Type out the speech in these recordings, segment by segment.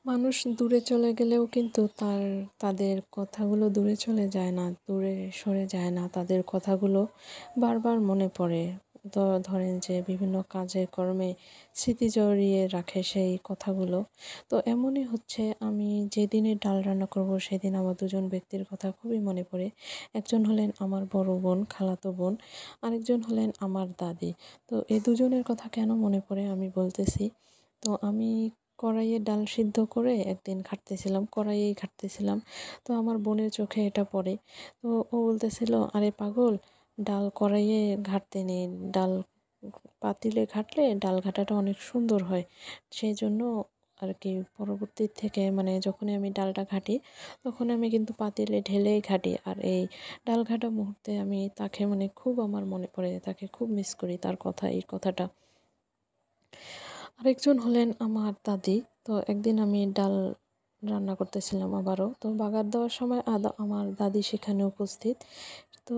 মানুষ দূরে চলে গেলেও কিন্তু তাদের কথাগুলো দূরে চলে যায় না, দূরে সরে যায় না। তাদের কথাগুলো বারবার মনে পড়ে। ধরেন যে বিভিন্ন কাজে কর্মে স্মৃতি জড়িয়ে রাখে সেই কথাগুলো। তো এমনই হচ্ছে, আমি যেদিনই ডাল রান্না করব সেদিন আমার দুজন ব্যক্তির কথা খুবই মনে পড়ে। একজন হলেন আমার বড় বোন, খালাতো বোন, আরেকজন হলেন আমার দাদি। তো এই দুজনের কথা কেন মনে পড়ে আমি বলতেছি। তো আমি কড়াইয়ে ডাল সিদ্ধ করে একদিন কড়াইয়েই ঘাঁটতেছিলাম। তো আমার বোনের চোখে এটা পড়ে। তো ও বলতেছিল, আরে পাগল, ডাল কড়াইয়ে ঘাঁটতে নেই, ডাল পাতিলে ঘাঁটলে ডাল ঘাঁটাটা অনেক সুন্দর হয়। সেই জন্য আর কি পরবর্তী থেকে মানে যখনই আমি ডালটা ঘাঁটি তখন আমি কিন্তু পাতিলে ঢেলেই ঘাঁটি। আর এই ডাল ঘাঁটা মুহূর্তে আমি তাকে মানে খুব আমার মনে পড়ে, তাকে খুব মিস করি, তার কথা, এই কথাটা। আরেকজন হলেন আমার দাদি। তো একদিন আমি ডাল রান্না করতেছিলাম আবারও। তো বাগার দেওয়ার সময় আমার দাদি সেখানে উপস্থিত। তো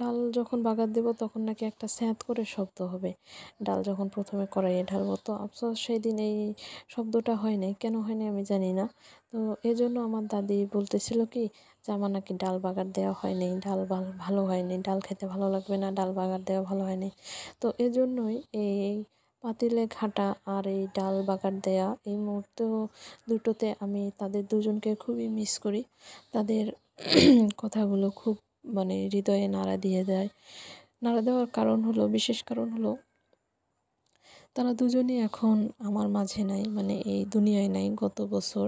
ডাল যখন বাগার দেব তখন নাকি একটা স্যাঁত করে শব্দ হবে। ডাল যখন প্রথমে কড়াইয়ে ঢালবো, তো আফসোস সেদিন এই শব্দটা হয় নাই। কেন হয় নাই আমি জানি না। তো এজন্য আমার দাদি বলতেছিল কি যে আমার নাকি ডাল বাগার দেওয়া হয়নি, ডাল ভালো হয়নি, ডাল খেতে ভালো লাগবে না, ডাল বাগার দেওয়া ভালো হয়নি। তো এজন্যই এই পাতিলে ঘাঁটা আর এই ডাল বাগার দেয়া এই মুহূর্ত দুটোতে আমি তাদের দুজনকে খুবই মিস করি। তাদের কথাগুলো খুব মানে হৃদয়ে নাড়া দিয়ে দেয়। নাড়া দেওয়ার কারণ হলো, বিশেষ কারণ হলো, তারা দুজনই এখন আমার মাঝে নাই, মানে এই দুনিয়ায় নাই। গত বছর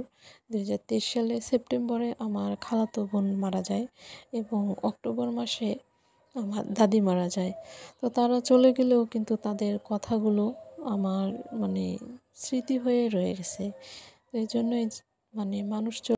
2023 সালে সেপ্টেম্বরে আমার খালাতো বোন মারা যায় এবং অক্টোবর মাসে আমার দাদি মারা যায়। তো তারা চলে গেলেও কিন্তু তাদের কথাগুলো আমার মানে স্মৃতি হয়ে রয়ে গেছে। তো এই জন্যই মানে মানুষ